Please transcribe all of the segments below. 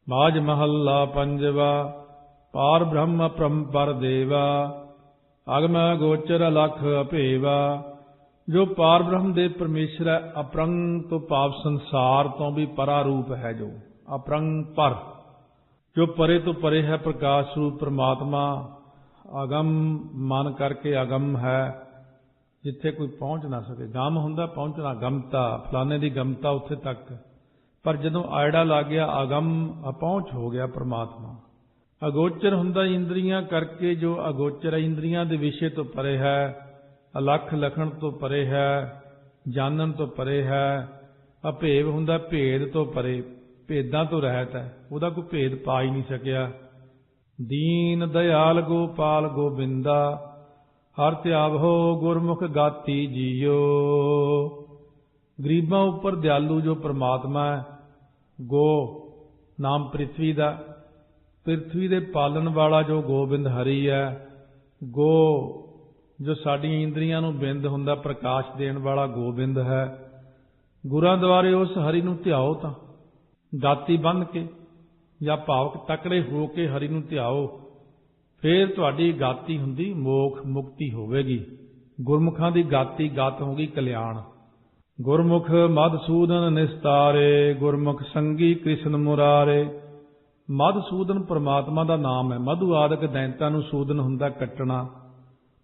बाज महला पंजवा। पार ब्रह्म परम्पर देवा, अगम गोचर लख अभेवा। जो पार ब्रह्म दे परमेश्वर है, अपरंग तो पाप संसार तो भी परा रूप है। जो अपरंग पर, जो परे तो परे है, प्रकाश रूप परमात्मा। अगम मन करके अगम है, जिथे कोई पहुंच ना सके। गम हुंदा पहुंचना, गमता फलाने की गमता उत्थे तक। पर जदों आयड़ा लग गया, अगम अपहुंच हो गया परमात्मा। अगोचर हुंदा इंद्रियां करके, जो अगोचर है इंद्रियां दे विषय तो परे है, अलख लखण तो परे है, जानन तो परे है। अभेव हुंदा भेद तो परे, भेदां तो रहत है, उहदा कोई भेद पा ही नहीं सकिया। दीन दयाल गोपाल गोबिंदा, हर त्यावो गुरमुख गाती जियो। गरीबां उपर दयालु जो परमात्मा है। गो नाम पृथ्वी का, पृथ्वी दे पालन वाला जो गोबिंद हरि है। गो जो साडियां इंद्रियां नूं बिंद हुंदा प्रकाश देण वाला गोबिंद है। गुरां द्वारे उस हरि नूं ध्याओ तां गाती बन के या भावक तकड़े हो के हरि नूं ध्याओ, फिर तुहाडी गाती हुंदी मोख मुक्ति होवेगी। गुरमुखां दी गाती गात होगी कल्याण। गुरमुख मधसूदन निस्तारे, गुरमुख संगी कृष्ण मुरारे। मधसूदन परमात्मा का नाम है। मधु आदਿਕ दैंतां नूं सूदन हुंदा कट्टना।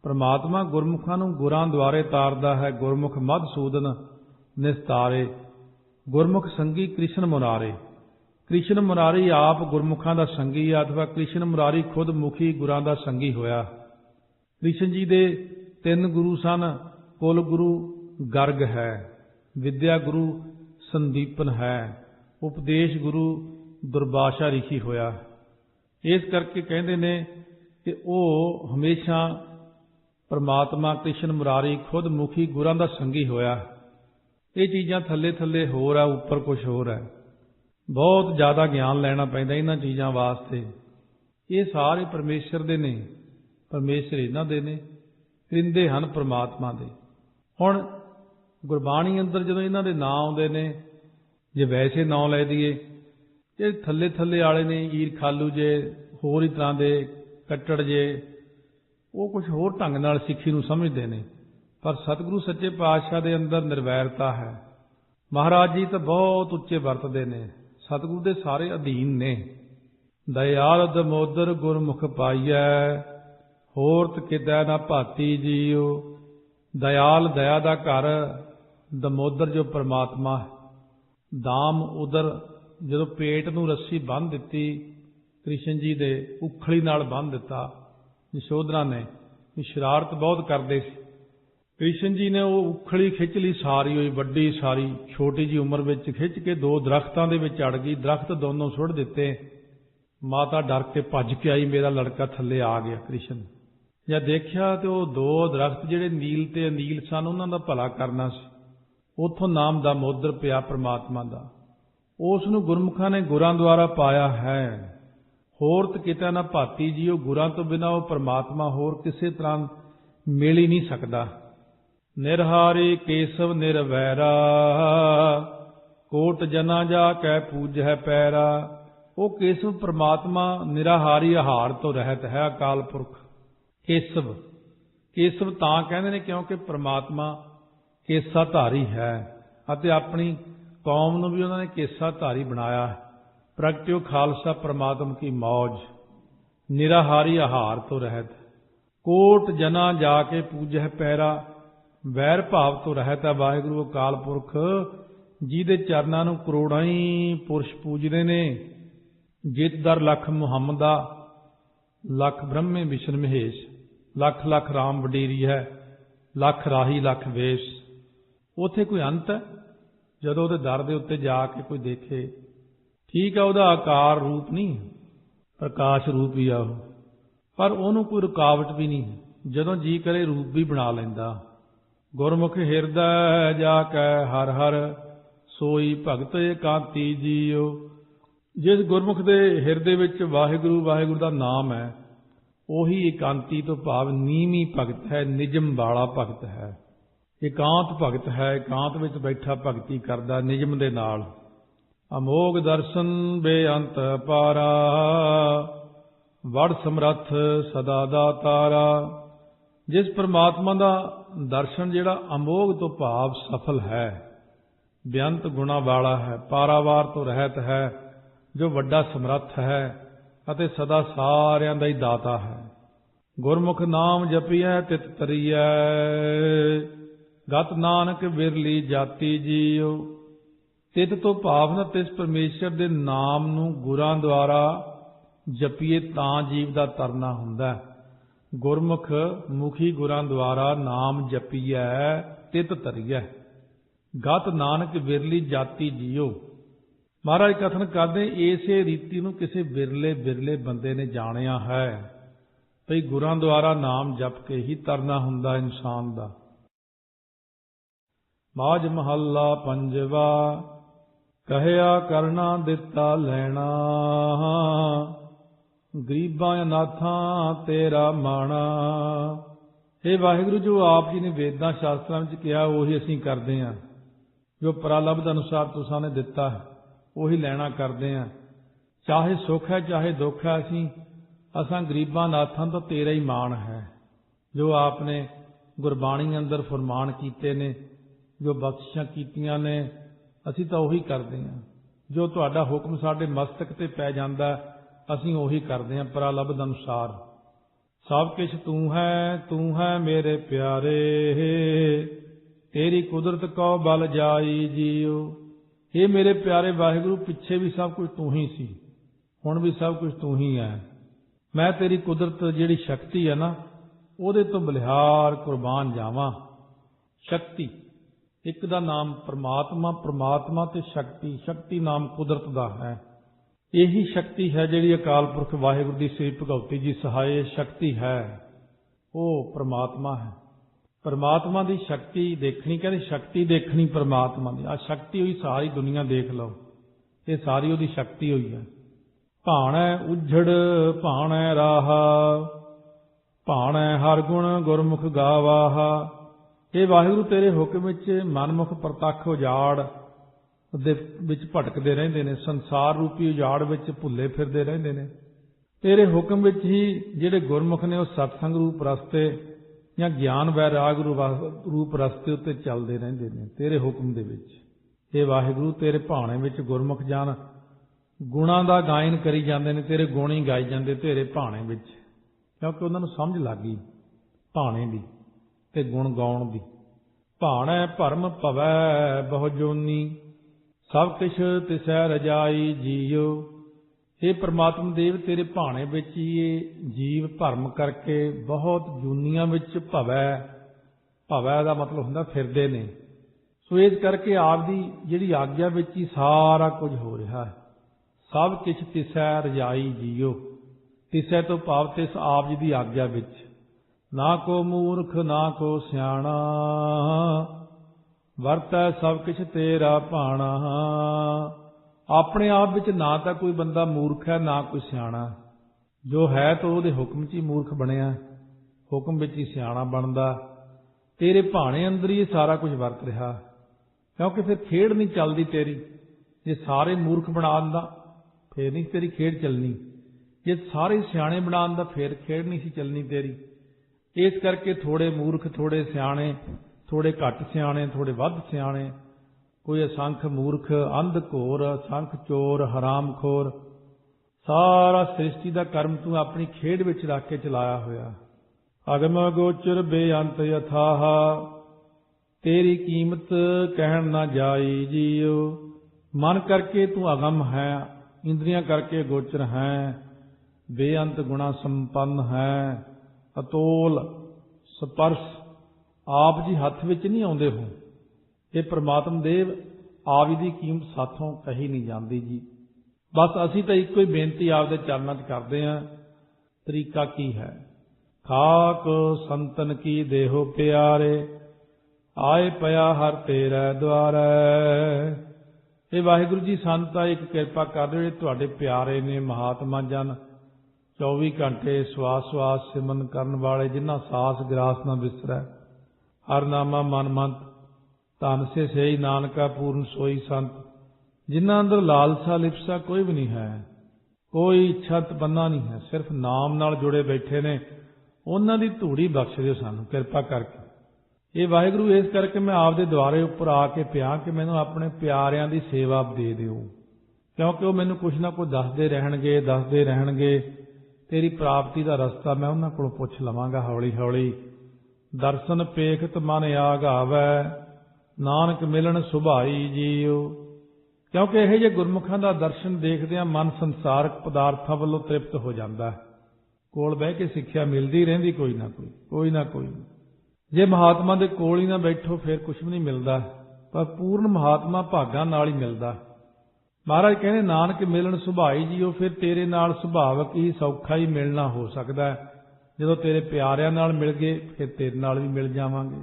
परमात्मा गुरमुखां नूं गुरां द्वारे तारदा है। गुरमुख मधसूदन निस्तारे, गुरमुख संगी कृष्ण मुरारे। कृष्ण मुरारी आप गुरमुखां दा संगी है, अथवा कृष्ण मुरारी खुद मुखी गुरां दा संगी होया। कृष्ण जी दे 3 गुरु सन। कुल गुरु गर्ग है, विद्या गुरु संदीपन है, उपदेश गुरु दुर्भाषा ऋषि होया। इस करके कहते ने कि वह हमेशा परमात्मा कृष्ण मुरारी खुद मुखी गुरां दा संगी होया। ये चीज़ां थले थले होर है, उपर कुछ होर है। बहुत ज़्यादा ज्ञान लैना पैंदा इन्हां चीज़ां वास्ते। ये सारे परमेश्वर दे ने, परमेश्वर इन्हां दे ने, करिंदे हन परमात्मा दे। हुण गुरबाणी अंदर जदों इन्हां दे नाम आउंदे ने, जे वैसे नाम लै दईए, ये थले थले वाले ने, ईरखालू जे, होर ही तरह के कट्टड़ जे, वो कुछ होर ढंग नाल सिੱਖੀ नूं समझदे ने। पर सतगुरु सच्चे पातशाह दे अंदर निर्वैरता है। महाराज जी तो बहुत उच्चे वरतदे ने, सतगुरु दे सारे अधीन ने। दयाल दमोदर गुरमुख पाइयै, होरत कितै ना भाती जीओ। दयाल दया दा घर, दमोदर जो परमात्मा, दाम उदर ਜਦੋਂ पेट ਨੂੰ ਰੱਸੀ ਬੰਨ੍ਹ ਦਿੱਤੀ कृष्ण जी ਦੇ ਉਖਲੀ ਨਾਲ ਬੰਨ੍ਹ ਦਿੱਤਾ यशोधरा ने। शरारत बहुत करते सी कृष्ण जी ने। वो उखली खिंच ली सारी, हुई वड्डी सारी, छोटी जी उम्र में खिंच के 2 दरख्तां दे विच अड़ गई। दरख्त दोनों सुट दिते। माता डर के भज के आई, मेरा लड़का थले आ गया। कृष्ण जब देखिया तो वो 2 दरख्त जिहड़े नील ते अनील सन, उन्हां दा भला करना सी। उथों नाम दा मोदर पिया परमात्मा दा। उस नूं गुरमुखां ने गुरां द्वारा पाया है। होरत किते ना भाती जी, वो गुरां तो बिना वो परमात्मा होर किसी तरह मिल ही नहीं सकता। निरहारी केसव निरवैरा, कोट जना जा कै पूज है पैरा। वो केसव परमात्मा निराहारी आहार तो रहत है, अकाल पुरख। केसव केसव तां कहंदे ने क्योंकि परमात्मा केसा धारी है, अते अपनी कौम नूं भी उन्होंने केसा धारी बनाया। प्रगट्यो खालसा परमात्मा की मौज, निराहारी आहार तो रहत। कोट जना जाके पूजह पैरा, वैर भाव तो रहत है वाहिगुरु अकाल पुरख, जिहदे चरनां नूं करोड़ां ही पुरुष पूजदे ने। जित दर लख मुहम्मदा, लख ब्रह्मे विष्णु महेश। लख लख राम वडेरी है, लख राही लख वेश। उत्थे कोई अंत है? जदों उहदे दर दे उत्ते जाके कोई देखे, ठीक है उहदा आकार रूप नहीं, प्रकाश रूप ही आ, पर उहनूं कोई रुकावट भी नहीं। जदों जी करे रूप भी बना लैंदा। गुरमुख हिरदै जाकै हर हर, सोई भगत एकांती जीओ। जिस गुरमुख दे हिरदे विच वाहिगुरु वाहिगुरु दा नाम है, ਉਹੀ एकांती तो भाव नीमी भगत है, निजम वाला भगत है। एकांत भगत है, एकांत विच बैठा भगती करदा निजम दे नाल। अमोघ दर्शन बेअंत अपारा, वड़ समरथ सदा दातारा। जिस परमात्मा का दर्शन जिहड़ा अमोघ तो भाव सफल है, बेअंत गुणा वाला है, पारावार तो रहत है, जो वड्डा समर्थ है अते सदा सारियां दा ही दाता है। गुरमुख नाम जपिए तित तरिए, गत नानक बिरली जाति जीओ। तित तो भावना तिस परमेश्वर दे नाम नूं गुरां द्वारा जपीए तां जीव दा तरना हुंदा है। गुरमुख मुखी गुरां द्वारा नाम जपीए तित तरिए, गत नानक बिरली जाति जीओ। महाराज कथन करदे इसे रीति नूं किसी बिरले बिरले बंदे ने जाणिया है भई गुरां द्वारा नाम जप के ही तरना हुंदा इंसान दा। माज महला पंजवा, कहया करना दिता लैना, गरीबां अनाथां तेरा माणा। हे वाहिगुरू, जो आप जी ने वेदां शास्त्रां विच कहा उही असीं करदे हां। जो प्रालब्ध अनुसार तुसां ने दिता है उही लैना करदे हां। चाहे सुख है चाहे दुख है, असां गरीबां नाथां तो तेरा ही माण है। जो आपने गुरबाणी अंदर फरमान कीते ने, जो बख्शिशां कीतियां ने, असीं तां उही करदे हां। जो तुहाडा हुक्म साडे मस्तक ते पै जांदा असीं उही करदे हां प्रालब्ध अनुसार। सब किछ तू है मेरे प्यारे, तेरी कुदरत को बल जाई जीओ। हे मेरे प्यारे वाहिगुरू, पिछे भी सब कुछ तू ही सी, हुण भी सब कुछ तू ही है। मैं तेरी कुदरत जिहड़ी शक्ति है ना, ਉਹਦੇ ਤੋਂ ਬਲਿਹਾਰ ਕੁਰਬਾਨ ਜਾਵਾਂ। शक्ति एक दा नाम परमात्मा, परमात्मा ते शक्ति, शक्ति नाम कुदरत दा है। यही शक्ति है जिहड़ी अकाल पुरख वाहिगुरू दी श्री भगवती जी सहाय शक्ति है, वो परमात्मा है। परमात्मा दी शक्ति देखनी, कहते शक्ति देखनी परमात्मा दी। आ शक्ति हुई सारी दुनिया देख लो, ये सारी उहदी शक्ति हुई है। भाणै उजड़ भाणै राहा, भाणै हर गुण गुरमुख गावाहा। ਇਹ ਵਾਹਿਗੁਰੂ ਤੇਰੇ ਹੁਕਮ ਵਿੱਚ ਮਨਮੁਖ ਪ੍ਰਤੱਖ ਉਜਾੜ ਦੇ ਵਿੱਚ ਭਟਕਦੇ ਰਹਿੰਦੇ ਨੇ, ਸੰਸਾਰ ਰੂਪੀ ਉਜਾੜ ਵਿੱਚ ਭੁੱਲੇ ਫਿਰਦੇ ਰਹਿੰਦੇ ਨੇ। ਤੇਰੇ ਹੁਕਮ ਵਿੱਚ ਹੀ ਜਿਹੜੇ ਗੁਰਮੁਖ ਨੇ ਉਹ ਸਤਸੰਗ ਰੂਪ ਰਸਤੇ ਜਾਂ ਗਿਆਨ ਵੈਰਾਗ ਰੂਪ ਰਸਤੇ ਉੱਤੇ ਚੱਲਦੇ ਰਹਿੰਦੇ ਨੇ ਤੇਰੇ ਹੁਕਮ ਦੇ ਵਿੱਚ। ਇਹ ਵਾਹਿਗੁਰੂ ਤੇਰੇ ਭਾਣੇ ਵਿੱਚ ਗੁਰਮੁਖ ਜਨ ਗੁਣਾਂ ਦਾ ਗਾਇਨ ਕਰੀ ਜਾਂਦੇ ਨੇ, ਤੇਰੇ ਗੁਣ ਹੀ ਗਾਈ ਜਾਂਦੇ ਤੇਰੇ ਭਾਣੇ ਵਿੱਚ, ਕਿਉਂਕਿ ਉਹਨਾਂ ਨੂੰ ਸਮਝ ਲੱਗ ਗਈ ਭਾਣੇ ਦੀ ਤੇ ਗੁਣ ਗਾਉਣ ਦੀ। ਭਾਣੈ ਭਰਮ ਭਵੈ ਬਹੁ ਜੋਨੀ, ਸਭ ਕਿਛ ਤਿਸੈ ਰਜਾਈ ਜੀਓ। ਇਹ ਪ੍ਰਮਾਤਮ ਦੇਵ ਤੇਰੇ ਭਾਣੇ ਵਿੱਚ ਹੀ ਇਹ ਜੀਵ ਭਰਮ ਕਰਕੇ ਬਹੁਤ ਜੂਨੀਆਂ ਵਿੱਚ ਭਵੈ, ਭਵੈ ਦਾ ਮਤਲਬ ਹੁੰਦਾ ਫਿਰਦੇ ਨੇ। ਸੋ ਇਸ ਕਰਕੇ ਆਪ ਦੀ ਜਿਹੜੀ ਆਗਿਆ ਵਿੱਚ ਹੀ ਸਾਰਾ ਕੁਝ ਹੋ ਰਿਹਾ ਹੈ। ਸਭ ਕਿਛ ਤਿਸੈ ਰਜਾਈ ਜੀਓ, ਤਿਸੈ ਤੋਂ ਭਾਵ ਤਿਸ ਆਪ ਜੀ ਦੀ ਆਗਿਆ ਵਿੱਚ। ना को मूर्ख ना को सियाणा, वरतै सब किछ तेरा भाणा। अपने आप विच ना तो कोई बंदा मूर्ख है ना कोई सियाणा, जो है तो उहदे हुक्म च ही मूर्ख बनिया, हुक्म विच ही सियाणा बनदा। तेरे भाणे अंदर ही सारा कुछ वरत रहा, क्योंकि फिर खेड नहीं चलदी तेरी। जे सारे मूर्ख बना दिंदा फिर नहीं तेरी खेड चलनी, जे सारे सियाणे बना दिंदा फिर खेड नहीं सी चलनी तेरी। इस करके थोड़े मूर्ख थोड़े सियाणे, थोड़े घट सियाणे थोड़े वध सियाणे, कोई असंख मूर्ख अंध घोर असंख चोर हराम खोर, सारा सृष्टि का कर्म तू अपनी खेड विच रख के चलाया होया। अगम गोचर बेअंत यथाह, तेरी कीमत कहन ना जाई जीओ। मन करके तू अगम है, इंद्रियां करके गोचर है, बेअंत गुणा संपन्न है, अतोल स्पर्श आप जी हथ विच नहीं आउंदे हो। ये परमात्म देव आप दी कीमत साथों कही नहीं जाती जी। बस असी तो इको ही बेनती आपदे चरणों च करते हैं। तरीका की है? खाक संतन की देहो प्यारे, आए पया हर तेरे द्वारे। ये वाहिगुरू जी संत एक किरपा कर रहे तुहाडे प्यारे ने महात्मा जन, 24 घंटे सवास सवास सिमरन करन वाले, जिन्हां सास ग्रास न बिसरै, हर नामा मन मंत, धन से सही नानका पूर्ण सोई संत, जिन्हां अंदर लालसा लिप्सा कोई भी नहीं है, कोई इच्छा तमन्ना नहीं है, सिर्फ नाम नाल जुड़े बैठे ने, उन्हां दी धूड़ी बख्श दिओ सानूं किरपा करके। ये वाहिगुरू इस करके मैं आपदे द्वारे उपर आके पिया कि मैनूं अपने प्यारिਆਂ दी सेवा दे दिओ, क्योंकि वो मैनूं कुछ ना कुछ दसदे रहणगे। तेरी प्राप्ति का रस्ता मैं उन्हां कोलों पुछ लवांगा हौली हौली। दर्शन पेखत मन आगावै, नानक मिलन सुभाई जीओ। क्योंकि यह जे गुरमुखां दा दर्शन देखदिआं मन संसारक पदार्थां वल्लों तृप्त हो जाता है। कोल बह के सिੱਖਿਆ मिलती रहिंदी कोई ना कोई। जे महात्मा दे कोल ही ना बैठो फिर कुछ भी नहीं मिलता, पर पूर्ण महात्मा भागां नाल ही मिलता। महाराज कहने नानक मिलन सुभाई जीओ, फिर तेरे नाल सुभावक ही सौखा ही मिलना हो सकता है। जदों तेरे प्यारिਆਂ नाल मिल गए फिर तेरे नाल भी मिल जावांगे।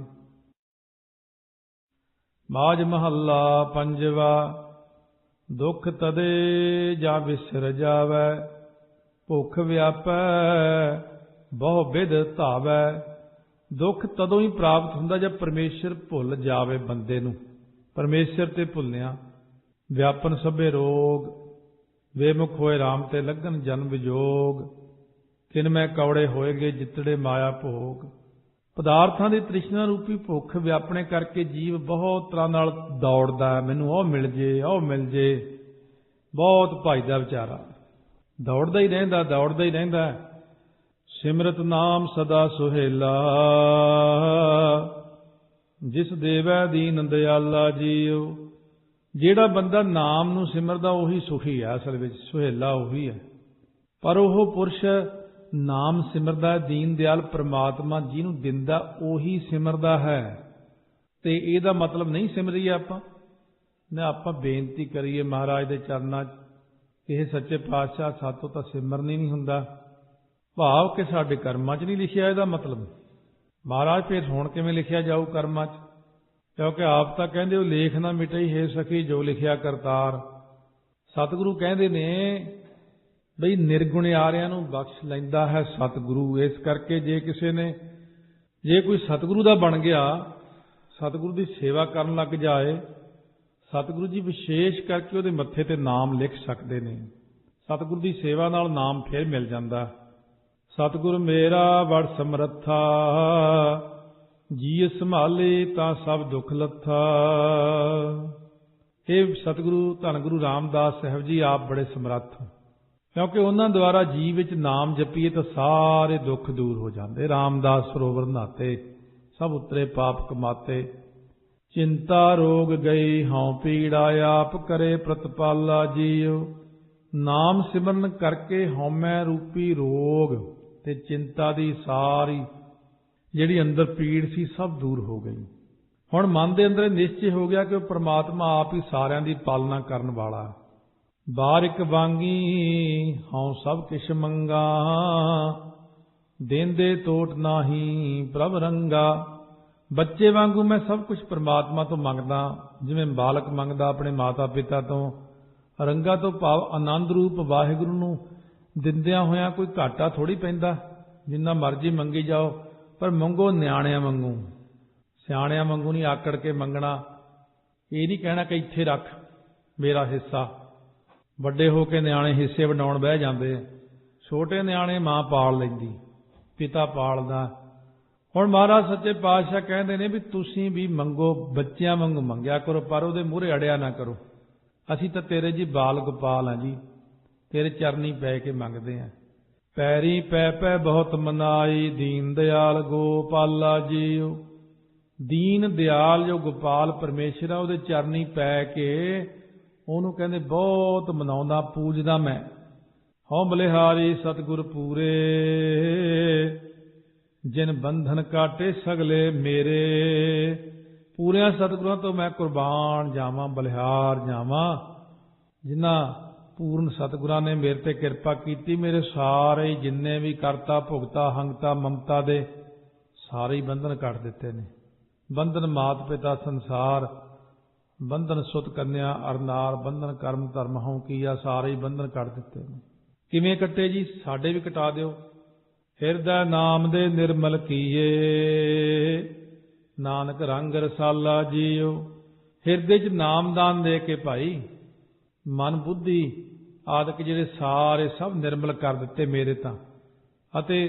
माज महला पंजवा, दुख तदे जा विसर जावै, भुख व्यापै बहु बिध धावै। दुख तदों ही प्राप्त हुंदा जब परमेश्वर भुल जावे बंदे नूं, परमेश्वर ते भुलनिया। व्यापन सभे रोग, बेमुख होए राम ते लगन जन्म विजोग। किन मैं कौड़े होएगे जितड़े माया भोग। पदार्थां दी तृष्णा रूपी भुख व्यापने करके जीव बहुत तरह नाल दौड़दा है, मैनूं ओह मिल जे ओह मिल जे। बहुत भजदा विचारा, दौड़दा ही रहिंदा। सिमरत नाम सदा सुहेला, जिस देवै दीन दयाला जीओ। ਜਿਹੜਾ ਬੰਦਾ ਨਾਮ ਨੂੰ ਸਿਮਰਦਾ ਉਹੀ ਸੁਖੀ ਹੈ, ਅਸਲ ਵਿੱਚ ਸੁਹੇਲਾ ਉਹੀ ਹੈ। ਪਰ ਉਹ ਪੁਰਸ਼ ਨਾਮ ਸਿਮਰਦਾ ਦੀਨ ਦਿਆਲ ਪ੍ਰਮਾਤਮਾ ਜਿਹਨੂੰ ਦਿੰਦਾ ਉਹੀ ਸਿਮਰਦਾ ਹੈ। ਤੇ ਇਹਦਾ ਮਤਲਬ ਨਹੀਂ ਸਿਮਰੀਏ ਆਪਾਂ ਬੇਨਤੀ ਕਰੀਏ ਮਹਾਰਾਜ ਦੇ ਚਰਨਾਂ 'ਚ, ਇਹ ਸੱਚੇ ਪਾਤਸ਼ਾਹ ਸਾਤੋਂ ਤਾਂ ਸਿਮਰਨ ਹੀ ਨਹੀਂ ਹੁੰਦਾ। ਭਾਵ ਕਿ ਸਾਡੇ ਕਰਮਾਂ 'ਚ ਨਹੀਂ ਲਿਖਿਆ ਇਹਦਾ ਮਤਲਬ। ਮਹਾਰਾਜ ਫਿਰ ਹੁਣ ਕਿਵੇਂ ਲਿਖਿਆ ਜਾਊ ਕਰਮਾਂ 'ਚ? क्योंकि आप तो कहते हो लेख ना मिटे हे सखी जो लिखिया करतार। सतगुरु कहते ने बई निर्गुणियारियां नूं बख्श लैंदा है सतगुरु। इस करके जे किसी ने जे कोई सतगुरु दा बन गया, सतगुरु की सेवा करन लग जाए, सतगुरु जी विशेष करके उहदे मत्थे ते नाम लिख सकते ने। सतगुरु की सेवा नाल नाम फिर मिल जाता। सतगुरु मेरा बड़ समरथा, जी संभाले ता सब दुख लथा। हे सतगुरु धन गुरु रामदास साहब जी आप बड़े समर्थ हो, क्योंकि उन्होंने द्वारा जी विच नाम जपीए तो सारे दुख दूर हो जाते। रामदास सरोवर नहाते सब उतरे पाप कमाते। चिंता रोग गई हाँ पीड़ा आप करे प्रतिपाला जीओ। नाम सिमरन करके हौमै रूपी रोग ते चिंता दी सारी ਜਿਹੜੀ ਅੰਦਰ ਪੀੜ ਸੀ ਸਭ ਦੂਰ ਹੋ ਗਈ। ਹੁਣ ਮਨ ਦੇ ਅੰਦਰ ਨਿਸ਼ਚੈ ਹੋ ਗਿਆ ਕਿ ਉਹ ਪ੍ਰਮਾਤਮਾ ਆਪ ਹੀ ਸਾਰਿਆਂ ਦੀ ਪਾਲਣਾ ਕਰਨ ਵਾਲਾ। ਬਾਰਿਕ ਵਾਂਗੀ ਹਉ ਸਭ ਕਿਛ ਮੰਗਾ, ਦੇਂਦੇ ਟੋਟ ਨਾਹੀ ਪ੍ਰਭ ਰੰਗਾ। ਬੱਚੇ ਵਾਂਗੂ ਮੈਂ ਸਭ ਕੁਝ ਪ੍ਰਮਾਤਮਾ ਤੋਂ ਮੰਗਦਾ, ਜਿਵੇਂ ਬਾਲਕ ਮੰਗਦਾ ਆਪਣੇ ਮਾਤਾ ਪਿਤਾ ਤੋਂ। ਰੰਗਾ ਤੋਂ ਭਾਵ ਆਨੰਦ ਰੂਪ ਵਾਹਿਗੁਰੂ ਨੂੰ ਦਿੰਦਿਆਂ ਹੋਇਆਂ ਕੋਈ ਘਾਟਾ ਥੋੜੀ ਪੈਂਦਾ। ਜਿੰਨਾ ਮਰਜ਼ੀ ਮੰਗੀ ਜਾਓ, पर मंगो न्याणिਆਂ वांगू, सियाणिਆਂ वांगू नहीं आकड़ के मंगना। ये नहीं कहना कि इत्थे रख मेरा हिस्सा। ਵੱਡੇ हो के न्याणे हिस्से वंडाउण बह जाते, छोटे न्याणे मां पाल लैंदी, पिता पालदा। हुण महाराज सच्चे पातशाह कहते ने भी तुसीं भी मंगो, बच्चिਆਂ वांगू मंगिया करो, पर ਉਹਦੇ ਮੂਹਰੇ अड़िया ना करो। ਅਸੀਂ ਤਾਂ तेरे जी बाल गोपाल हाँ जी, तेरे चरनी पै के मंगते हैं। पैरी पै पै बहुत मनाई, दीन दयाल गोपाला जीओ। दीन दयाल जो गोपाल परमेश्वर है, ਉਹਦੇ ਚਰਨੀ पै के ਉਹਨੂੰ ਕਹਿੰਦੇ बहुत मनाउंदा पूजदा मैं। हौ बलिहारी सतगुर पूरे, जिन बंधन काटे सगले मेरे। पूरिया सतगुਰਾਂ ਤੋਂ मैं कुर्बान जावां, बलिहार जावां। जिन्ना पूर्ण सतगुਰਾਂ ने मेरे ते किरपा की, मेरे सारे जिन्ने भी करता भुगता हंगता ममता दे सारे ही बंधन कट दिते ने। बंधन मात पिता संसार, बंधन सुत कन्या अरनार, बंधन कर्म धर्म हों कीया, सारे ही बंधन कट दिते ने। किवें कटे जी? साडे भी कटा दिओ। हिरदै नाम दे निर्मल कीए, नानक रंग रसाला जीओ। हिरदे च नामदान दे के भाई ਮਨ ਬੁੱਧੀ ਆਦਿਕ ਜਿਹੜੇ ਸਾਰੇ ਸਭ ਨਿਰਮਲ ਕਰ ਦਿੱਤੇ ਮੇਰੇ ਤਾਂ। ਅਤੇ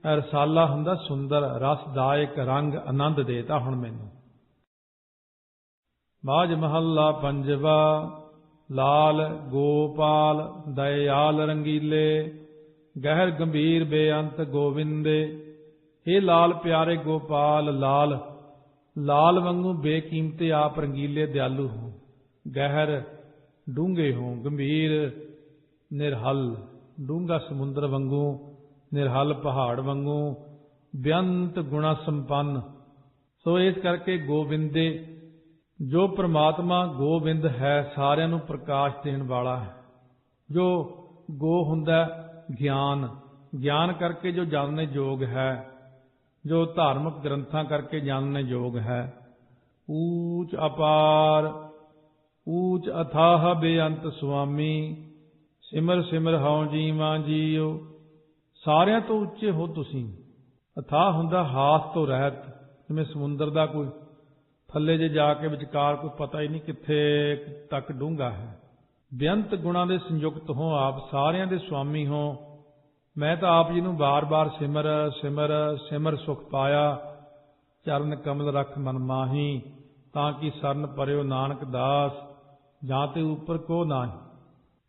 ਰਸਾਲਾ ਹੁੰਦਾ ਸੁੰਦਰ, ਰਸਦਾਇਕ, ਰੰਗ ਆਨੰਦ ਦੇਤਾ ਹੁਣ ਮੈਨੂੰ। ਬਾਝ ਮਹੱਲਾ ਪੰਜਵਾ। ਲਾਲ ਗੋਪਾਲ ਦਇਆਲ ਰੰਗੀਲੇ, ਗਹਿਰ ਗੰਭੀਰ ਬੇਅੰਤ ਗੋਵਿੰਦੇ। ਇਹ ਲਾਲ ਪਿਆਰੇ ਗੋਪਾਲ, ਲਾਲ ਲਾਲ ਵਾਂਗੂ ਬੇਕੀਮਤੇ ਆਪ ਰੰਗੀਲੇ ਦਿਆਲੂ ਹੋ, ਗਹਿਰ ਡੂੰਘੇ ਹੋ, ਗੰਭੀਰ ਨਿਰਹਲ ਡੂੰਘਾ ਸਮੁੰਦਰ ਵਾਂਗੂ, ਨਿਰਹਲ ਪਹਾੜ ਵਾਂਗੂ, ਬੇਅੰਤ ਗੁਣਾ ਸੰਪੰਨ। ਸੋ ਇਸ ਕਰਕੇ ਗੋਬਿੰਦੇ, ਜੋ ਪ੍ਰਮਾਤਮਾ ਗੋਬਿੰਦ ਹੈ ਸਾਰਿਆਂ ਨੂੰ ਪ੍ਰਕਾਸ਼ ਦੇਣ ਵਾਲਾ ਹੈ। ਜੋ ਗੋ ਹੁੰਦਾ ਗਿਆਨ, ਗਿਆਨ ਕਰਕੇ ਜੋ ਜਾਣਨੇ ਯੋਗ ਹੈ, ਜੋ ਧਾਰਮਿਕ ਗ੍ਰੰਥਾਂ ਕਰਕੇ ਜਾਣਨੇ ਯੋਗ ਹੈ। ਊਚ ਅਪਾਰ ਊਚ ਅਥਾਹ ਬੇਅੰਤ ਸੁਆਮੀ, ਸਿਮਰ ਸਿਮਰ ਹਉ ਜੀਵਾਂ ਜੀਓ। ਸਾਰਿਆਂ ਤੋਂ ਉੱਚੇ ਹੋ ਤੁਸੀਂ। ਅਥਾਹ ਹੁੰਦਾ ਹਾਸ ਤੋਂ ਰਹਿਤ, ਜਿਵੇਂ ਸਮੁੰਦਰ ਦਾ ਕੋਈ ਥੱਲੇ ਜੇ ਜਾ ਕੇ ਵਿਚਕਾਰ ਕੋਈ ਪਤਾ ਹੀ ਨਹੀਂ ਕਿੱਥੇ ਤੱਕ ਡੂੰਘਾ ਹੈ। ਬੇਅੰਤ ਗੁਣਾਂ ਦੇ ਸੰਯੁਕਤ ਹੋ ਆਪ, ਸਾਰਿਆਂ ਦੇ ਸੁਆਮੀ ਹੋ। ਮੈਂ ਤਾਂ ਆਪ ਜੀ ਨੂੰ ਬਾਰ-ਬਾਰ ਸਿਮਰ ਸਿਮਰ ਸਿਮਰ ਸੁਖ ਪਾਇਆ। ਚਰਨ ਕਮਲ ਰਖ ਮਨ ਮਾਹੀ, ਤਾਂ ਕਿ ਸਰਨ ਪਰਿਓ ਨਾਨਕ ਦਾਸ, ਜਾਂ ਤੇ ਉੱਪਰ ਕੋ ਨਾਹੀ।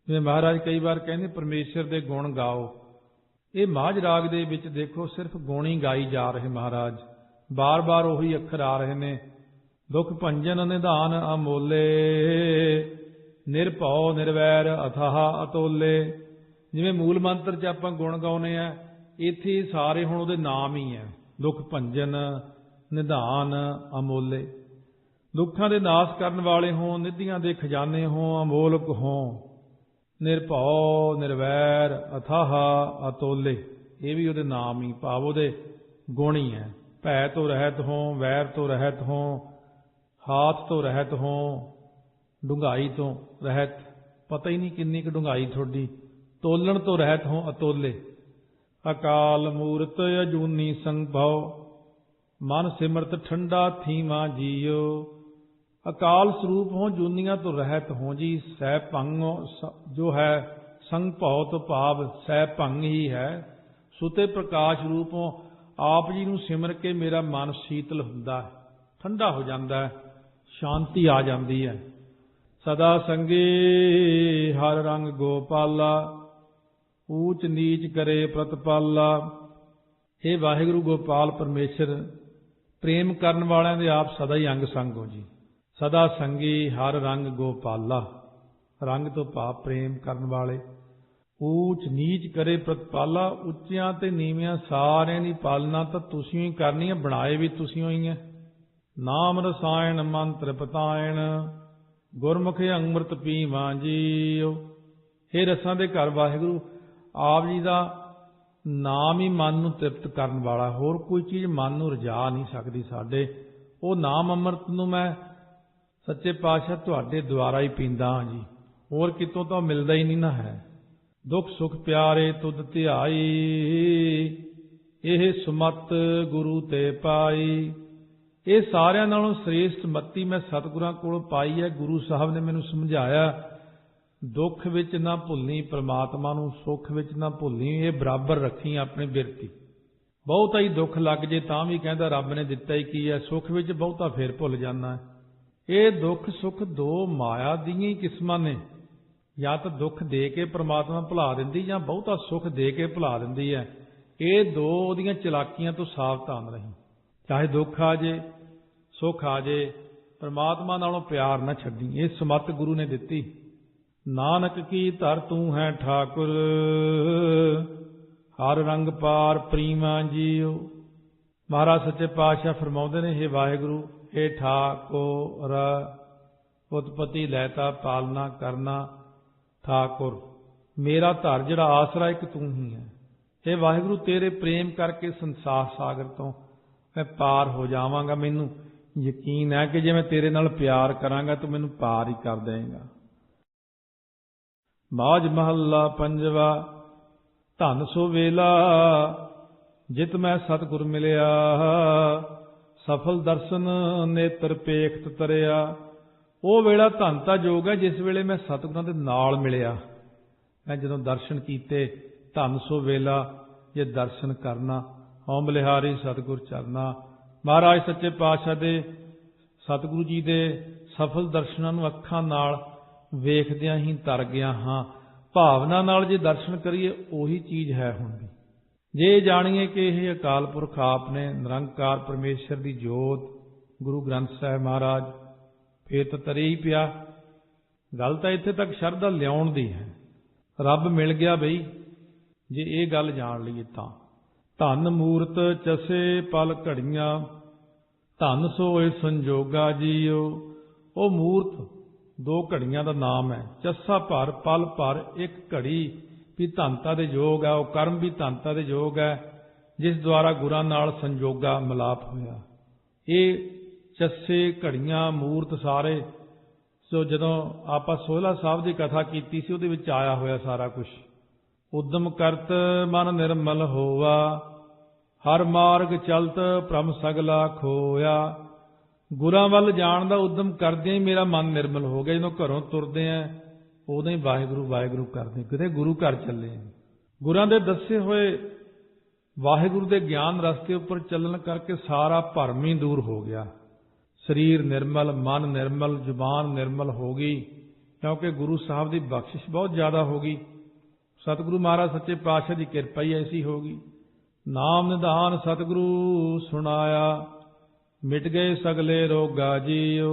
ਜਿਵੇਂ ਮਹਾਰਾਜ ਕਈ ਵਾਰ ਕਹਿੰਦੇ ਪਰਮੇਸ਼ਰ ਦੇ ਗੁਣ ਗਾਓ। ਇਹ ਮਾਝ ਰਾਗ ਦੇ ਵਿੱਚ ਦੇਖੋ ਸਿਰਫ ਗੁਣ ਹੀ ਗਾਈ ਜਾ ਰਹੇ ਮਹਾਰਾਜ, ਬਾਰ-ਬਾਰ ਉਹੀ ਅੱਖਰ ਆ ਰਹੇ ਨੇ। ਦੁਖ ਭੰਜਨ ਨਿਧਾਨ ਅਮੋਲੇ, ਨਿਰਭਉ ਨਿਰਵੈਰ ਅਥਾਹ ਅਤੋਲੇ। ਜਿਵੇਂ ਮੂਲ ਮੰਤਰ 'ਚ ਆਪਾਂ ਗੁਣ ਗਾਉਂਦੇ ਆ, ਇੱਥੇ ਸਾਰੇ ਹੁਣ ਉਹਦੇ ਨਾਮ ਹੀ ਹੈ। ਦੁਖ ਭੰਜਨ ਨਿਧਾਨ ਅਮੋਲੇ, ਦੁੱਖਾਂ ਦੇ ਨਾਸ਼ ਕਰਨ ਵਾਲੇ ਹੋ, ਨਿਧੀਆਂ ਦੇ ਖਜ਼ਾਨੇ ਹੋ, ਅਮੋਲਕ ਹੋ। ਨਿਰਭਉ ਨਿਰਵੈਰ ਅਥਾਹ ਅਤੋਲੇ, ਇਹ ਵੀ ਉਹਦੇ ਨਾਮ ਹੀ, ਭਾਵ ਉਹਦੇ ਗੁਣ ਹੀ ਹੈ। ਭੈ ਤੋਂ ਰਹਿਤ ਹੋ, ਵੈਰ ਤੋਂ ਰਹਿਤ ਹੋ, ਹਾਥ ਤੋਂ ਰਹਿਤ ਹੋ, ਡੂੰਘਾਈ ਤੋਂ ਰਹਿਤ, ਪਤਾ ਹੀ ਨਹੀਂ ਕਿੰਨੀ ਕੁ ਡੂੰਘਾਈ ਤੁਹਾਡੀ। ਤੋਲਣ ਤੋਂ ਰਹਿਤ ਹੋ, ਅਤੋਲੇ। ਅਕਾਲ ਮੂਰਤ ਅਜੂਨੀ ਸੰਭਉ, ਮਨ ਸਿਮਰਤ ਠੰਡਾ ਥੀਵਾ ਜੀਓ। ਅਕਾਲ ਸਰੂਪ ਹੋ, ਜੂਨੀਆਂ ਤੋਂ ਰਹਿਤ ਹੋ ਜੀ। ਸਹਿ ਭੰਗ ਜੋ ਹੈ ਸੰਗ ਭਉ ਤੋਂ ਭਾਵ ਸਹਿ ਭੰਗ ਹੀ ਹੈ। ਸੁਤੇ ਪ੍ਰਕਾਸ਼ ਰੂਪ ਹੋ, ਆਪ ਜੀ ਨੂੰ ਸਿਮਰ ਕੇ ਮੇਰਾ ਮਨ ਸ਼ੀਤਲ ਹੁੰਦਾ ਹੈ, ਠੰਡਾ ਹੋ ਜਾਂਦਾ ਹੈ, ਸ਼ਾਂਤੀ ਆ ਜਾਂਦੀ ਹੈ। ਸਦਾ ਸੰਗੀ ਹਰ ਰੰਗ ਗੋਪਾਲਾ, ਊਚ ਨੀਚ ਕਰੇ ਪ੍ਰਤਪਾਲਾ। ਇਹ ਵਾਹਿਗੁਰੂ ਗੋਪਾਲ ਪਰਮੇਸ਼ਰ, ਪ੍ਰੇਮ ਕਰਨ ਵਾਲਿਆਂ ਦੇ ਆਪ ਸਦਾ ਹੀ ਅੰਗ ਸੰਗ ਹੋ ਜੀ। ਸਦਾ ਸੰਗੀ ਹਰ ਰੰਗ ਗੋਪਾਲਾ, ਰੰਗ ਤੋਂ ਭਾਵ ਪ੍ਰੇਮ ਕਰਨ ਵਾਲੇ। ਊਚ ਨੀਚ ਕਰੇ ਪ੍ਰਤਪਾਲਾ, ਉੱਚਿਆਂ ਤੇ ਨੀਵਿਆਂ ਸਾਰਿਆਂ ਦੀ ਪਾਲਣਾ ਤਾਂ ਤੁਸੀਂ ਹੀ ਕਰਨੀ ਹੈ, ਬਣਾਏ ਵੀ ਤੁਸੀਂ ਹੋਈ ਹੈ। ਨਾਮ ਰਸਾਇਣ ਮੰਤਰ ਪਤਾਇਣ, ਗੁਰਮੁਖ ਅੰਮ੍ਰਿਤ ਪੀਵਾਂ ਜੀਓ। ਇਹ ਰਸਾਂ ਦੇ ਘਰ ਵਾਹਿਗੁਰੂ ਆਪ ਜੀ ਦਾ ਨਾਮ ਹੀ ਮਨ ਨੂੰ ਤ੍ਰਿਪਤ ਕਰਨ ਵਾਲਾ, ਹੋਰ ਕੋਈ ਚੀਜ਼ ਮਨ ਨੂੰ ਰਜਾ ਨਹੀਂ ਸਕਦੀ ਸਾਡੇ। ਉਹ ਨਾਮ ਅੰਮ੍ਰਿਤ ਨੂੰ ਮੈਂ ਸੱਚੇ ਪਾਤਸ਼ਾਹ ਤੁਹਾਡੇ ਦੁਆਰਾ ਹੀ ਪੀਂਦਾ ਹਾਂ ਜੀ, ਹੋਰ ਕਿਤੋਂ ਤਾਂ ਮਿਲਦਾ ਹੀ ਨਹੀਂ ਨਾ ਹੈ। ਦੁੱਖ ਸੁਖ ਪਿਆਰੇ ਤੁਧ ਧਿਆਈ, ਇਹ ਸੁਮਤ ਗੁਰੂ ਤੇ ਪਾਈ। ਇਹ ਸਾਰਿਆਂ ਨਾਲੋਂ ਸ੍ਰੇਸ਼ਟ ਮੱਤੀ ਮੈਂ ਸਤਿਗੁਰਾਂ ਕੋਲੋਂ ਪਾਈ ਹੈ। ਗੁਰੂ ਸਾਹਿਬ ਨੇ ਮੈਨੂੰ ਸਮਝਾਇਆ, ਦੁੱਖ ਵਿੱਚ ਨਾ ਭੁੱਲਣੀ ਪ੍ਰਮਾਤਮਾ ਨੂੰ, ਸੁੱਖ ਵਿੱਚ ਨਾ ਭੁੱਲਣੀ, ਇਹ ਬਰਾਬਰ ਰੱਖੀ ਆਪਣੀ ਬਿਰਤੀ। ਬਹੁਤਾ ਹੀ ਦੁੱਖ ਲੱਗ ਜੇ ਤਾਂ ਵੀ ਕਹਿੰਦਾ ਰੱਬ ਨੇ ਦਿੱਤਾ ਹੀ ਕੀ ਹੈ, ਸੁੱਖ ਵਿੱਚ ਬਹੁਤਾ ਫੇਰ ਭੁੱਲ ਜਾਂਦਾ ਹੈ। ਇਹ ਦੁੱਖ ਸੁੱਖ ਦੋ ਮਾਇਆ ਦੀਆਂ ਹੀ ਕਿਸਮਾਂ ਨੇ, ਜਾਂ ਤਾਂ ਦੁੱਖ ਦੇ ਕੇ ਪ੍ਰਮਾਤਮਾ ਭੁਲਾ ਦਿੰਦੀ, ਜਾਂ ਬਹੁਤਾ ਸੁੱਖ ਦੇ ਕੇ ਭੁਲਾ ਦਿੰਦੀ ਹੈ। ਇਹ ਦੋ ਉਹਦੀਆਂ ਚਲਾਕੀਆਂ ਤੋਂ ਸਾਵਧਾਨ ਰਹੀ। ਚਾਹੇ ਦੁੱਖ ਆ ਜੇ ਸੁੱਖ ਆ ਜੇ, ਪ੍ਰਮਾਤਮਾ ਨਾਲੋਂ ਪਿਆਰ ਨਾ ਛੱਡੀ। ਇਹ ਸਮੱਤ ਗੁਰੂ ਨੇ ਦਿੱਤੀ। ਨਾਨਕ ਕੀ ਧਰ ਤੂੰ ਹੈ ਠਾਕੁਰ, ਹਰ ਰੰਗ ਪਾਰ ਪ੍ਰੀਮਾ ਜੀਓ। ਮਹਾਰਾਜ ਸੱਚੇ ਪਾਤਸ਼ਾਹ ਫਰਮਾਉਂਦੇ ਨੇ, ਹੇ ਵਾਹਿਗੁਰੂ, ਹੇ ਠਾਕੁਰ, ਉਤਪਤੀ ਲੈਤਾ ਪਾਲਣਾ ਕਰਨਾ ਠਾਕੁਰ, ਮੇਰਾ ਧਰ ਜਿਹੜਾ ਆਸਰਾ ਇੱਕ ਤੂੰ ਹੀ ਹੈ। ਹੇ ਵਾਹਿਗੁਰੂ, ਤੇਰੇ ਪ੍ਰੇਮ ਕਰਕੇ ਸੰਸਾਰ ਸਾਗਰ ਤੋਂ ਮੈਂ ਪਾਰ ਹੋ ਜਾਵਾਂਗਾ। ਮੈਨੂੰ ਯਕੀਨ ਹੈ ਕਿ ਜੇ ਮੈਂ ਤੇਰੇ ਨਾਲ ਪਿਆਰ ਕਰਾਂਗਾ ਤੂੰ ਮੈਨੂੰ ਪਾਰ ਹੀ ਕਰ ਦੇਵੇਂਗਾ। ਮਾਝ ਮਹੱਲਾ ਪੰਜਵਾ। ਧਨ ਸੋ ਵੇਲਾ ਜਿਤ ਮੈਂ ਸਤਿਗੁਰ ਮਿਲਿਆ, ਸਫਲ ਦਰਸ਼ਨ ਨੇਤਰ ਪੇਖਤ ਤਰਿਆ। ਉਹ ਵੇਲਾ ਧੰਨ ਤਾਂ ਯੋਗ ਹੈ ਜਿਸ ਵੇਲੇ ਮੈਂ ਸਤਿਗੁਰਾਂ ਦੇ ਨਾਲ ਮਿਲਿਆ। ਮੈਂ ਜਦੋਂ ਦਰਸ਼ਨ ਕੀਤੇ, ਧੰਨ ਸੋ ਵੇਲਾ ਜੇ ਦਰਸ਼ਨ ਕਰਨਾ, ਹਉ ਬਲਿਹਾਰੀ ਸਤਿਗੁਰ ਚਰਨਾ। ਮਹਾਰਾਜ ਸੱਚੇ ਪਾਤਸ਼ਾਹ ਦੇ, ਸਤਿਗੁਰੂ ਜੀ ਦੇ ਸਫਲ ਦਰਸ਼ਨਾਂ ਨੂੰ ਅੱਖਾਂ ਨਾਲ ਵੇਖਦਿਆਂ ਹੀ ਤਰ ਗਿਆ ਹਾਂ। ਭਾਵਨਾ ਨਾਲ ਜੇ ਦਰਸ਼ਨ ਕਰੀਏ ਉਹੀ ਚੀਜ਼ ਹੈ ਹੁਣ ਵੀ। ਜੇ ਜਾਣੀਏ ਕਿ ਇਹ ਅਕਾਲ ਪੁਰਖ ਆਪ ਨੇ, ਨਿਰੰਕਾਰ ਪਰਮੇਸ਼ਰ ਦੀ ਜੋਤ ਗੁਰੂ ਗ੍ਰੰਥ ਸਾਹਿਬ ਮਹਾਰਾਜ, ਫੇਰ ਤਾਂ ਤਰੇ ਹੀ ਪਿਆ। ਗੱਲ ਤਾਂ ਇੱਥੇ ਤੱਕ ਸ਼ਰਧਾ ਲਿਆਉਣ ਦੀ ਹੈ। ਰੱਬ ਮਿਲ ਗਿਆ ਬਈ, ਜੇ ਇਹ ਗੱਲ ਜਾਣ ਲਈਏ ਤਾਂ। ਧੰਨ ਮੂਰਤ ਚਸੇ ਪਲ ਘੜੀਆਂ, ਧੰਨ ਸੋਏ ਸੰਜੋਗਾ ਜੀਓ। ਉਹ ਮੂਰਤ ਦੋ ਘੜੀਆਂ ਦਾ ਨਾਮ ਹੈ। ਚੱਸਾ ਭਰ, ਪਲ ਭਰ, ਇੱਕ ਘੜੀ ਵੀ ਧੰਨਤਾ ਦੇ ਯੋਗ ਹੈ। ਉਹ ਕਰਮ ਵੀ ਧੰਨਤਾ ਦੇ ਯੋਗ ਹੈ ਜਿਸ ਦੁਆਰਾ ਗੁਰਾਂ ਨਾਲ ਸੰਜੋਗਾ ਮਿਲਾਪ ਹੋਇਆ। ਇਹ ਚੱਸੇ ਘੜੀਆਂ ਮੂਰਤ ਸਾਰੇ, ਸੋ ਜਦੋਂ ਆਪਾਂ ਸੋਹਲਾ ਸਾਹਿਬ ਦੀ ਕਥਾ ਕੀਤੀ ਸੀ ਉਹਦੇ ਵਿੱਚ ਆਇਆ ਹੋਇਆ ਸਾਰਾ ਕੁਝ। ਉਦਮ ਕਰਤ ਮਨ ਨਿਰਮਲ ਹੋਵਾ, ਹਰ ਮਾਰਗ ਚਲਤ ਭ੍ਰਮ ਸਗਲਾ ਖੋਇਆ। ਗੁਰਾਂ ਵੱਲ ਜਾਣ ਦਾ ਉਦਮ ਕਰਦਿਆਂ ਹੀ ਮੇਰਾ ਮਨ ਨਿਰਮਲ ਹੋ ਗਿਆ। ਜਦੋਂ ਘਰੋਂ ਤੁਰਦੇ ਆ ਉਦੋਂ ਹੀ ਵਾਹਿਗੁਰੂ ਵਾਹਿਗੁਰੂ ਕਰਦੇ, ਕਿਤੇ ਗੁਰੂ ਘਰ ਚੱਲੇ। ਗੁਰਾਂ ਦੇ ਦੱਸੇ ਹੋਏ ਵਾਹਿਗੁਰੂ ਦੇ ਗਿਆਨ ਰਸਤੇ ਉੱਪਰ ਚੱਲਣ ਕਰਕੇ ਸਾਰਾ ਭਰਮ ਹੀ ਦੂਰ ਹੋ ਗਿਆ। ਸਰੀਰ ਨਿਰਮਲ, ਮਨ ਨਿਰਮਲ, ਜ਼ੁਬਾਨ ਨਿਰਮਲ ਹੋ ਗਈ, ਕਿਉਂਕਿ ਗੁਰੂ ਸਾਹਿਬ ਦੀ ਬਖਸ਼ਿਸ਼ ਬਹੁਤ ਜ਼ਿਆਦਾ ਹੋ ਗਈ। ਸਤਿਗੁਰੂ ਮਹਾਰਾਜ ਸੱਚੇ ਪਾਤਸ਼ਾਹ ਦੀ ਕਿਰਪਾ ਹੀ ਐਸੀ ਹੋ ਗਈ। ਨਾਮ ਨਿਧਾਨ ਸਤਿਗੁਰੂ ਸੁਣਾਇਆ, ਮਿਟ ਗਏ ਸਗਲੇ ਰੋਗਾ ਜੀਓ।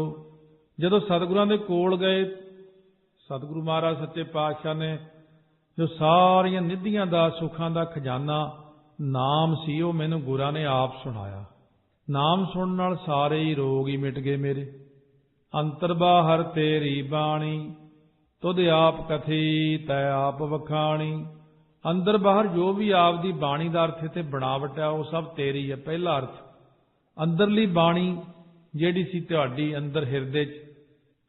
ਜਦੋਂ ਸਤਿਗੁਰਾਂ ਦੇ ਕੋਲ ਗਏ, ਸਤਿਗੁਰੂ ਮਹਾਰਾਜ ਸੱਚੇ ਪਾਤਸ਼ਾਹ ਨੇ ਜੋ ਸਾਰੀਆਂ ਨਿਧੀਆਂ ਦਾ, ਸੁੱਖਾਂ ਦਾ ਖਜ਼ਾਨਾ ਨਾਮ ਸੀ, ਉਹ ਮੈਨੂੰ ਗੁਰਾਂ ਨੇ ਆਪ ਸੁਣਾਇਆ। ਨਾਮ ਸੁਣਨ ਨਾਲ ਸਾਰੇ ਹੀ ਰੋਗ ਹੀ ਮਿਟ ਗਏ ਮੇਰੇ। ਅੰਤਰ ਬਾਹਰ ਤੇਰੀ ਬਾਣੀ, ਤੁਧ ਆਪ ਕਥੀ ਤੈ ਆਪ ਵਖਾਣੀ। ਅੰਦਰ ਬਾਹਰ ਜੋ ਵੀ ਆਪ ਦੀ ਬਾਣੀ ਦਾ ਅਰਥ ਤੇ ਬਣਾਵਟ ਹੈ ਉਹ ਸਭ ਤੇਰੀ ਹੈ। ਪਹਿਲਾ ਅਰਥ ਅੰਦਰਲੀ ਬਾਣੀ ਜਿਹੜੀ ਸੀ ਤੁਹਾਡੀ ਅੰਦਰ ਹਿਰਦੇ 'ਚ,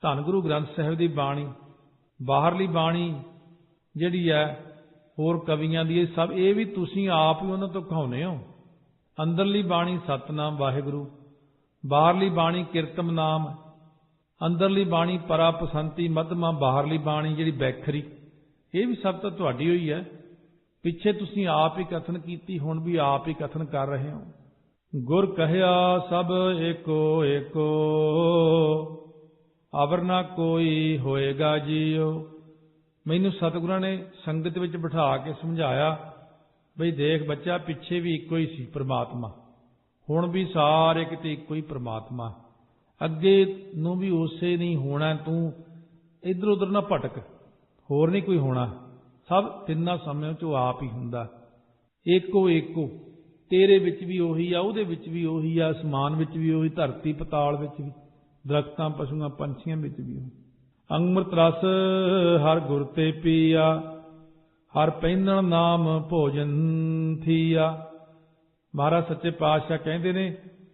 ਧੰਨ ਗੁਰੂ ਗ੍ਰੰਥ ਸਾਹਿਬ ਦੀ ਬਾਣੀ। ਬਾਹਰਲੀ ਬਾਣੀ ਜਿਹੜੀ ਹੈ ਹੋਰ ਕਵੀਆਂ ਦੀ, ਇਹ ਸਭ ਇਹ ਵੀ ਤੁਸੀਂ ਆਪ ਹੀ ਉਹਨਾਂ ਤੋਂ ਕਹਾਉਂਦੇ ਹੋ। ਅੰਦਰਲੀ ਬਾਣੀ ਸਤਨਾਮ ਵਾਹਿਗੁਰੂ, ਬਾਹਰਲੀ ਬਾਣੀ ਕੀਰਤਮ ਨਾਮ, ਅੰਦਰਲੀ ਬਾਣੀ ਪਰਾ ਪਸੰਤੀ ਮਧਮਾ, ਬਾਹਰਲੀ ਬਾਣੀ ਜਿਹੜੀ ਬੈਖਰੀ, ਇਹ ਵੀ ਸਭ ਤਾਂ ਤੁਹਾਡੀ ਹੋਈ ਹੈ। ਪਿੱਛੇ ਤੁਸੀਂ ਆਪ ਹੀ ਕਥਨ ਕੀਤੀ, ਹੁਣ ਵੀ ਆਪ ਹੀ ਕਥਨ ਕਰ ਰਹੇ ਹੋ। ਗੁਰ ਕਹਿਆ ਸਭ ਏਕੋ ਏਕੋ, ਅਵਰ ਨਾ ਕੋਈ ਹੋਏਗਾ ਜੀਓ। ਮੈਨੂੰ ਸਤਿਗੁਰਾਂ ਨੇ ਸੰਗਤ ਵਿੱਚ ਬਿਠਾ ਕੇ ਸਮਝਾਇਆ, ਬਈ ਦੇਖ ਬੱਚਾ, ਪਿੱਛੇ ਵੀ ਇੱਕੋ ਹੀ ਸੀ ਪ੍ਰਮਾਤਮਾ, ਹੁਣ ਵੀ ਸਾਰੇ ਕਿਤੇ ਇੱਕੋ ਹੀ ਪ੍ਰਮਾਤਮਾ, ਅੱਗੇ ਨੂੰ ਵੀ ਉਸੇ ਨਹੀਂ ਹੋਣਾ। ਤੂੰ ਇੱਧਰ ਉੱਧਰ ਨਾ ਭਟਕ, ਹੋਰ ਨਹੀਂ ਕੋਈ ਹੋਣਾ। ਸਭ ਤਿੰਨਾਂ ਸਮਿਆਂ 'ਚ ਆਪ ਹੀ ਹੁੰਦਾ। ਏਕੋ ਏਕੋ, ਤੇਰੇ ਵਿੱਚ ਵੀ ਉਹੀ ਆ, ਉਹਦੇ ਵਿੱਚ ਵੀ ਉਹੀ ਆ, ਅਸਮਾਨ ਵਿੱਚ ਵੀ ਉਹੀ, ਧਰਤੀ ਪਤਾਲ ਵਿੱਚ ਵੀ, ਦਰਖਤਾਂ ਪਸ਼ੂਆਂ ਪੰਛੀਆਂ ਵਿੱਚ ਵੀ ਉਹੀ। ਅੰਮ੍ਰਿਤ ਰਸ ਹਰ ਗੁਰ ਤੇ ਪੀਆ, ਹਰ ਪਹਿਨਣ ਨਾਮ ਭੋਜਨ ਥੀਆ। ਮਹਾਰਾਜ ਸੱਚੇ ਪਾਤਸ਼ਾਹ ਕਹਿੰਦੇ ਨੇ,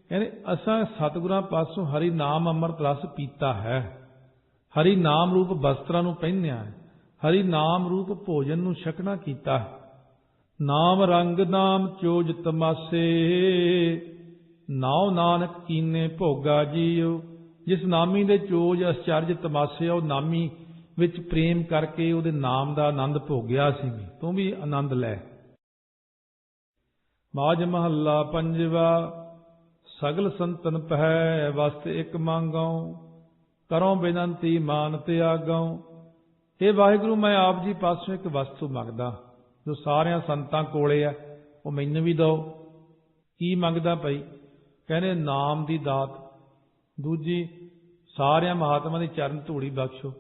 ਕਹਿੰਦੇ ਅਸਾਂ ਸਤਿਗੁਰਾਂ ਪਾਸੋਂ ਹਰੀ ਨਾਮ ਅੰਮ੍ਰਿਤ ਰਸ ਪੀਤਾ ਹੈ, ਹਰੀ ਨਾਮ ਰੂਪ ਵਸਤਰਾਂ ਨੂੰ ਪਹਿਨਿਆ ਹੈ, ਹਰੀ ਨਾਮ ਰੂਪ ਭੋਜਨ ਨੂੰ ਛਕਣਾ ਕੀਤਾ ਹੈ। ਨਾਮ ਰੰਗ ਨਾਮ ਚੋਜ ਤਮਾਸੇ, ਨਾਉ ਨਾਨਕ ਕੀਨੇ ਭੋਗਾ ਜੀਓ। ਜਿਸ ਨਾਮੀ ਦੇ ਚੋਜ ਅਚਰਜ ਤਮਾਸੇ, ਉਹ ਨਾਮੀ ਵਿੱਚ ਪ੍ਰੇਮ ਕਰਕੇ ਉਹਦੇ ਨਾਮ ਦਾ ਆਨੰਦ ਭੋਗਿਆ ਸੀ, ਤੂੰ ਵੀ ਆਨੰਦ ਲੈ। ਮਾਝ ਮਹੱਲਾ ਪੰਜਵਾ। ਸਗਲ ਸੰਤਨ ਪਹਿ ਵਸਤ ਇੱਕ ਮੰਗਉ, ਕਰੋ ਬੇਨੰਤੀ ਮਾਨ ਤਿਆਗਉ। ਇਹ ਵਾਹਿਗੁਰੂ, ਮੈਂ ਆਪ ਜੀ ਪਾਸੋਂ ਇੱਕ ਵਸਤੂ ਮੰਗਦਾ ਜੋ ਸਾਰਿਆਂ ਸੰਤਾਂ ਕੋਲੇ ਹੈ, ਉਹ ਮੈਨੂੰ ਵੀ ਦਿਓ। ਕੀ ਮੰਗਦਾ ਭਾਈ? ਕਹਿੰਦੇ ਨਾਮ ਦੀ ਦਾਤ, ਦੂਜੀ ਸਾਰਿਆਂ ਮਹਾਤਮਾ ਦੀ ਚਰਨ ਧੂੜੀ ਬਖਸ਼ੋ।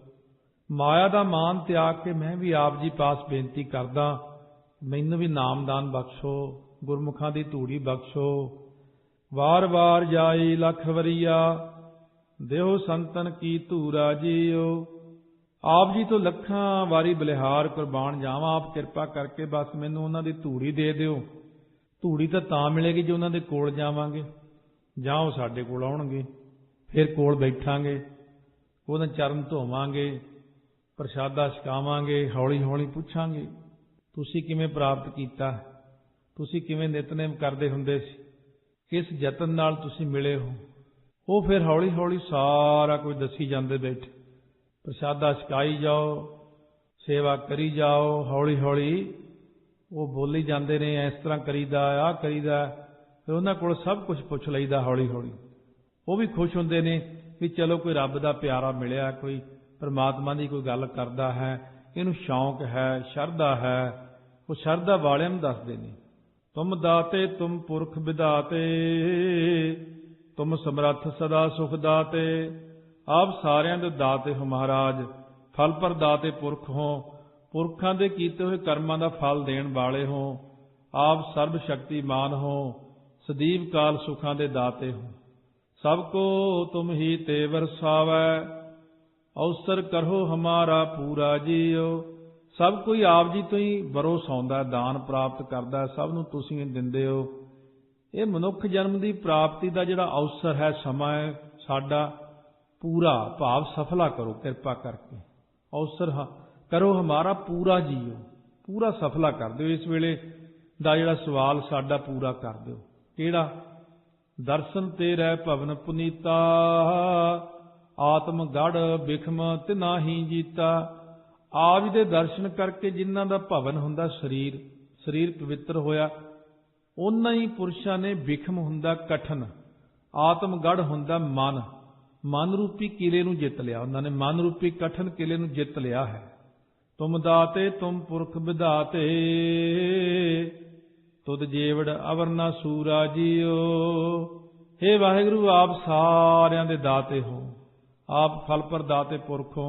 ਮਾਇਆ ਦਾ ਮਾਨ ਤਿਆਗ ਕੇ ਮੈਂ ਵੀ ਆਪ ਜੀ ਪਾਸ ਬੇਨਤੀ ਕਰਦਾ, ਮੈਨੂੰ ਵੀ ਨਾਮਦਾਨ ਬਖਸ਼ੋ, ਗੁਰਮੁਖਾਂ ਦੀ ਧੂੜੀ ਬਖਸ਼ੋ। ਵਾਰ ਵਾਰ ਜਾਈ ਲੱਖ ਵਰੀਆ, ਦੇਹੋ ਸੰਤਨ ਕੀ ਧੂਰਾ ਜੀਓ। ਆਪ ਜੀ ਤੋਂ ਲੱਖਾਂ ਵਾਰੀ ਬਲਿਹਾਰ ਕੁਰਬਾਨ ਜਾਵਾਂ, ਆਪ ਕਿਰਪਾ ਕਰਕੇ ਬਸ ਮੈਨੂੰ ਉਹਨਾਂ ਦੀ ਧੂੜੀ ਦੇ ਦਿਓ। ਧੂੜੀ ਤਾਂ ਮਿਲੇਗੀ ਜੇ ਉਹਨਾਂ ਦੇ ਕੋਲ ਜਾਵਾਂਗੇ, ਜਾਂ ਉਹ ਸਾਡੇ ਕੋਲ ਆਉਣਗੇ, ਫਿਰ ਕੋਲ ਬੈਠਾਂਗੇ, ਉਹਨਾਂ ਚਰਨ ਧੋਵਾਂਗੇ, ਪ੍ਰਸ਼ਾਦਾ ਛਕਾਵਾਂਗੇ, ਹੌਲੀ ਹੌਲੀ ਪੁੱਛਾਂਗੇ ਤੁਸੀਂ ਕਿਵੇਂ ਪ੍ਰਾਪਤ ਕੀਤਾ, ਤੁਸੀਂ ਕਿਵੇਂ ਨਿਤਨੇਮ ਕਰਦੇ ਹੁੰਦੇ ਸੀ, ਕਿਸ ਯਤਨ ਨਾਲ ਤੁਸੀਂ ਮਿਲੇ ਹੋ। वो फिर हौली हौली सारा कुछ दसी जाते बैठे, प्रसादा छकाई जाओ, सेवा करी जाओ, हौली हौली वो बोली जाते ने, इस तरह करीदा, आ करीदा। फिर उन्होंने कोल सब कुछ पुछ लईदा हौली हौली। वो भी खुश होंदे ने कि चलो कोई रब दा प्यारा मिलिया, कोई परमात्मा की कोई गल करदा है, इनू शौक है, शरधा है। वो शरधा वालियां नूं दसदे ने, तुम दाते तुम पुरख विधाते, तुम समर्थ सदा सुख दाते। आप सारिਆਂ ਦੇ दाते हो महाराज, फल पर दाते पुरख हो, पुरखां दे कीते हुए कर्मां दा फल देण वाले हो। आप सर्व शक्तिमान हो, सदीव काल सुखां दे दाते हो। सबको तुम ही ते वरसावै, अवसर करो हमारा पूरा जियो। सब कोई आप जी तो ही वरोसाउंदा, दान प्राप्त करदा, सब नूं तुसीं दिंदे हो। ये मनुख जन्म की प्राप्ति का जिहड़ा अवसर है, समा है साडा, पूरा भाव सफला करो कृपा करके। अवसर करो हमारा पूरा जियो, पूरा सफला कर दो। इस वेले दा जिहड़ा सवाल साडा पूरा कर दो। किहड़ा? दर्शन तेरै भवन पुनीता, आत्म गढ़ बिखम तिनाही जीता। आप जी दे दर्शन करके जिन्हां दा भवन हुंदा शरीर, शरीर पवित्र होया, उन्हां ही पुरुषां ने बिखम हुंदा कठन, आत्मगढ़ हुंदा मन, मन रूपी किले नूं जित लिया। उन्हां ने मन रूपी कठन किले नूं जित लिया है। तुम दाते तुम पुरख विधाते, तुद जेवड़ अवर ना सूरा जियो। हे वाहिगुरु, आप सारिਆਂ ਦੇ दाते हो, आप फल पर दाते पुरख हो।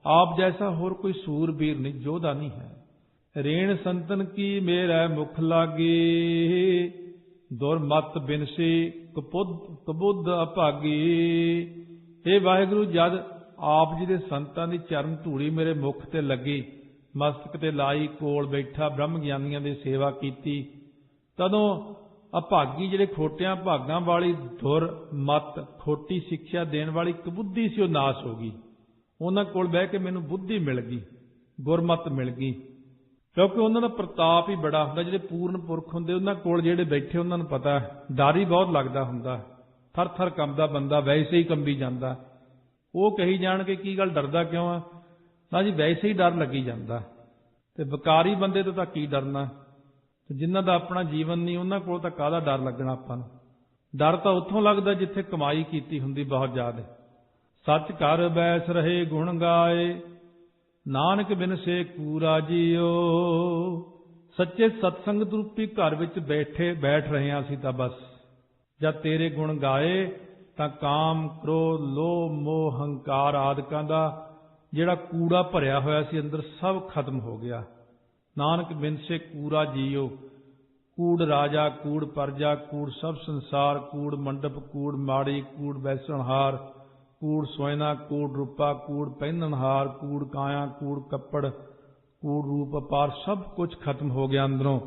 आप जैसा होर कोई सूरबीर नहीं, जोधा नहीं है। रेण संतन की मेरा मुख लागी, दुरमत बिनसी कबुद्ध अभागी। हे वाहिगुरु, जद आप जी दे संतां दी चरण धूड़ी मेरे मुख ते लगी, मस्तक ते लाई, कोल बैठा ब्रह्म ज्ञानियां दी सेवा कीती, तदों अभागी जिहड़े खोटियां भागां वाली दुर मत खोटी सिक्ख्या देण वाली कबुद्धि सी, वो नाश हो गई। उन्हां कोल बह के मैनूं बुद्धि मिल गई, गुरमत मिल गई। क्योंकि उन्हां दा प्रताप ही बड़ा हुंदा। जिहड़े पूर्ण पुरख हुंदे, उन्हां कोल जिहड़े बैठे, उन्हां नूं पता है डर ही बहुत लगदा हुंदा, थर थर कंबदा बंदा, वैसे ही कंबी जांदा। वो कही जाण के की गल डरदा क्यों आ? ना जी, वैसे ही डर लगी जांदा। ते विकारी बंदे तो तां की डरना? जिन्हां दा अपना जीवन नहीं, उन्हां कोल तां काहदा डर लगना आपां नूं? डर तां उत्थों लगदा जिथे कमाई कीती हुंदी बहुत ज़्यादा। सच घर बैस रहे गुण गाए, नानक बिन से कूरा जियो। सच्चे सत्संगत रूपी घर विच बैठ रहे हां असीं तां बस। जद तेरे गुण गाए तां काम क्रोध लोभ मोह हंकार आदिकां दा जिहड़ा कूड़ा भरिया होया सी अंदर, सब खत्म हो गया। नानक बिन से कूरा जियो। कूड़ राजा, कूड़ प्रजा, कूड़ सब संसार, कूड़ मंडप, कूड़ माड़ी, कूड़ बैसणहार, कूड़ सोयना, कूड़ रूपा, कूड़ पहननहार, कूड़ काया, कूड़ कपड़, कूड़ रूप अपार, सब कुछ खत्म हो गया अंदरों।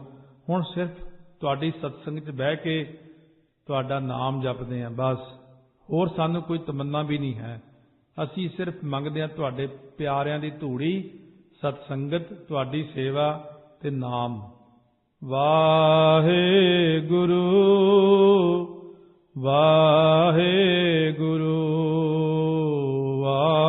हुण सिर्फ तुहाडी सत्संग च बह के तुहाडा नाम जपदे हैं बस। होर सानू कोई तमन्ना भी नहीं है। असीं सिर्फ मंगदे हां तुहाडे प्यारिਆਂ दी धूड़ी, सत्संगत, तुहाडी सेवा ते नाम। वाहेगुरु वाहेगुरु वाहेगुरु।